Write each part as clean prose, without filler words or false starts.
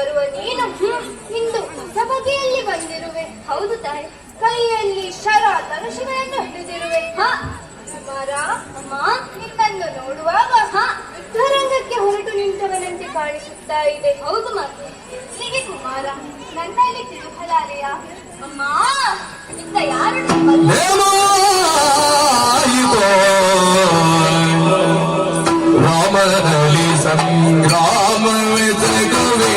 ಬರುವ ನೀನು ಇಂದು ಹೊಸ ಬಗೆಯಲ್ಲಿ ಬಂದಿರುವೆ. ಹೌದು ತಾಯಿ. ಕೈಯಲ್ಲಿ ಶರ ಧನುಷಿಗಳನ್ನು ಹಿಡಿದಿರುವೆ. ಕುಮಾರ, ಅಮ್ಮ, ನಿನ್ನನ್ನು ನೋಡುವಾಗ ಯುದ್ಧರಂಗಕ್ಕೆ ಹೊರಟು ನಿಂತವನಂತೆ ಕಾಣಿಸುತ್ತಾ ಇದೆ. ಹೌದು ಮಾತೆ. ಹೀಗೆ ಕುಮಾರ, ನನ್ನಲ್ಲಿ ತಿಳುಹಲಾರೆಯ? ಅಮ್ಮ, ಇಂದ ಯಾರು ರಾಮನಲ್ಲಿ ಸಂಗ್ರಾಮವೇ ಜಗವೇ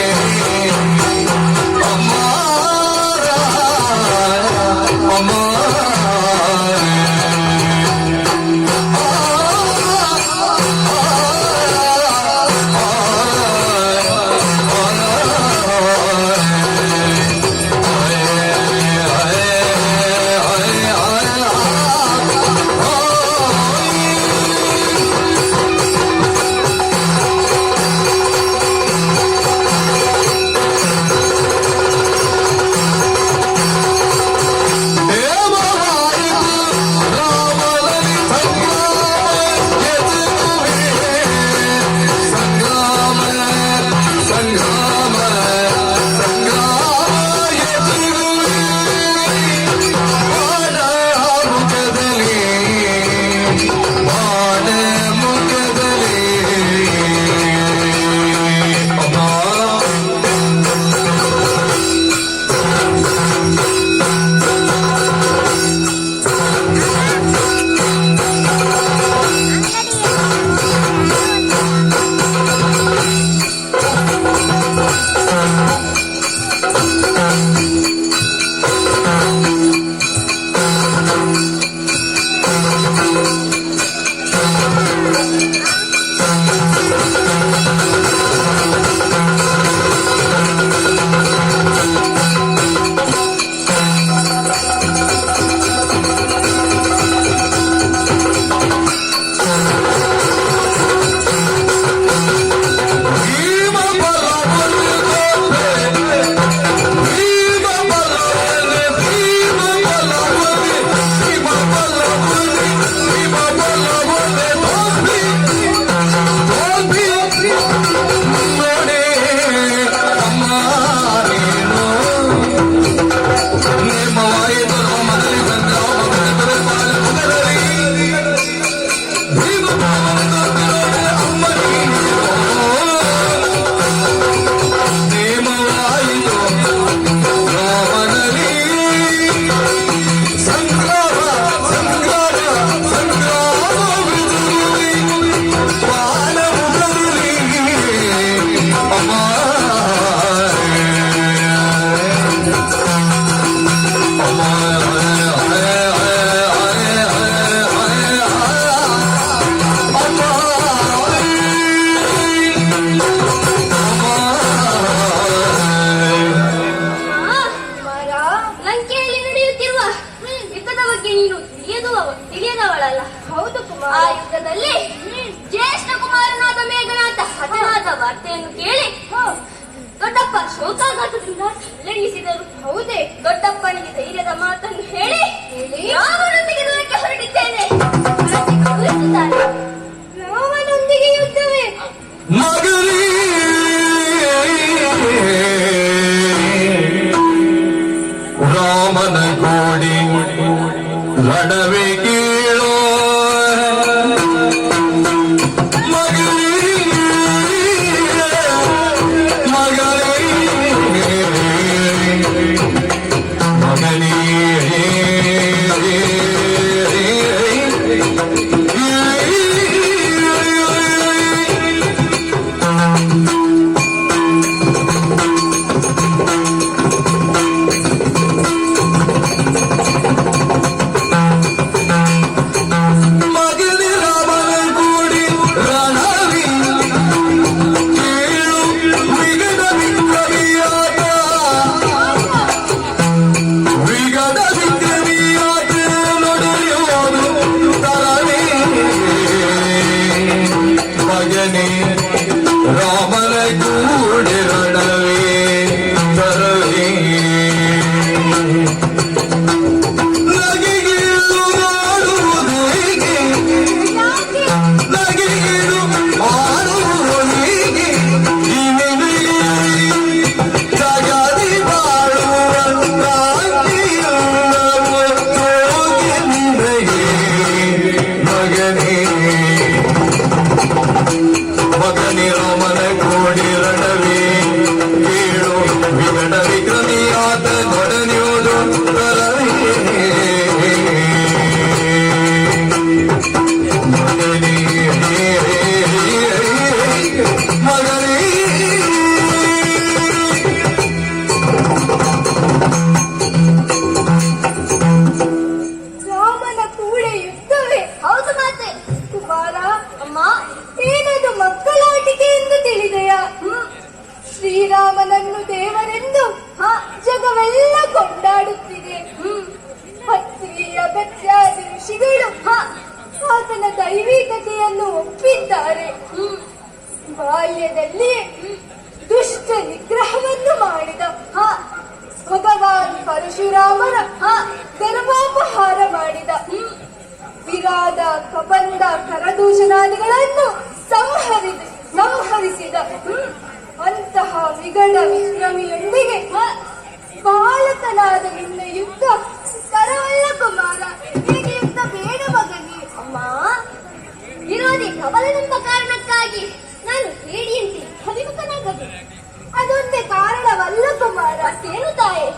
ಅಮ್ಮ ಅಮ್ಮ ತಿಳಿಯದವಳಲ್ಲ. ಹೌದು ಆ ಕುಮಾರ. ಯುದ್ಧದಲ್ಲಿ ಜ್ಯೇಷ್ಠ ಕುಮಾರನಾದ ಮೇಘನಾಥ ಹತನಾದ ವಾರ್ತೆಯನ್ನು ಕೇಳಿ ದೊಡ್ಡಪ್ಪ ಶೋಕಾಘಾತದಿಂದ ತಲೆಣಿಸಿದರು. ಹೌದೇ? ದೊಡ್ಡಪ್ಪನಿಗೆ ಧೈರ್ಯದ ಮಾತನ್ನು ಹೇಳಿ ರಾಮನೊಂದಿಗೆ ಯುದ್ಧಕ್ಕೆ ಹೊರಟಿದ್ದೇನೆ ರಾಮನೊಂದಿಗೆ ಯುದ್ಧವೇ? ಮಗರಿ ರಾಮನ ಗೋಡಿ ರಣವೇ ಕೇಳೋ ವಿರಾದ ಕಬಂಧ ಕರದೂಷಣಾದಿಗಳನ್ನು ಸಂಹರಿಸಿದ ಅಂತಹ ವಿಗಡ ವಿಕ್ರಮಿಯೊಂದಿಗೆ ಬಾಲಕನಾದ ನಿನ್ನ ಯುದ್ಧ ಕರವಲ್ಲ ಕುಮಾರ. ಹೀಗೆ ಯುದ್ಧ ಬೇಡ ಮಗನೇ. ಅಮ್ಮ, ವಿರೋಧಿ ಪ್ರಬಲನೆಂಬ ಕಾರಣಕ್ಕಾಗಿ ನಾನು ಹೇಡಿಯಂತೆ ಅಭಿಮುಖನಾಗಬೇಕು. ಅದೊಂದೇ ಕಾರಣವಲ್ಲ ಕುಮಾರ. ಮತ್ತೇನು ತಾಯಿ?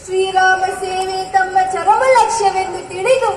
ಶ್ರೀರಾಮ ಸೇವೆ ತಮ್ಮ ಚರಮ ಲಕ್ಷ್ಯವೆಂದು ತಿಳಿದು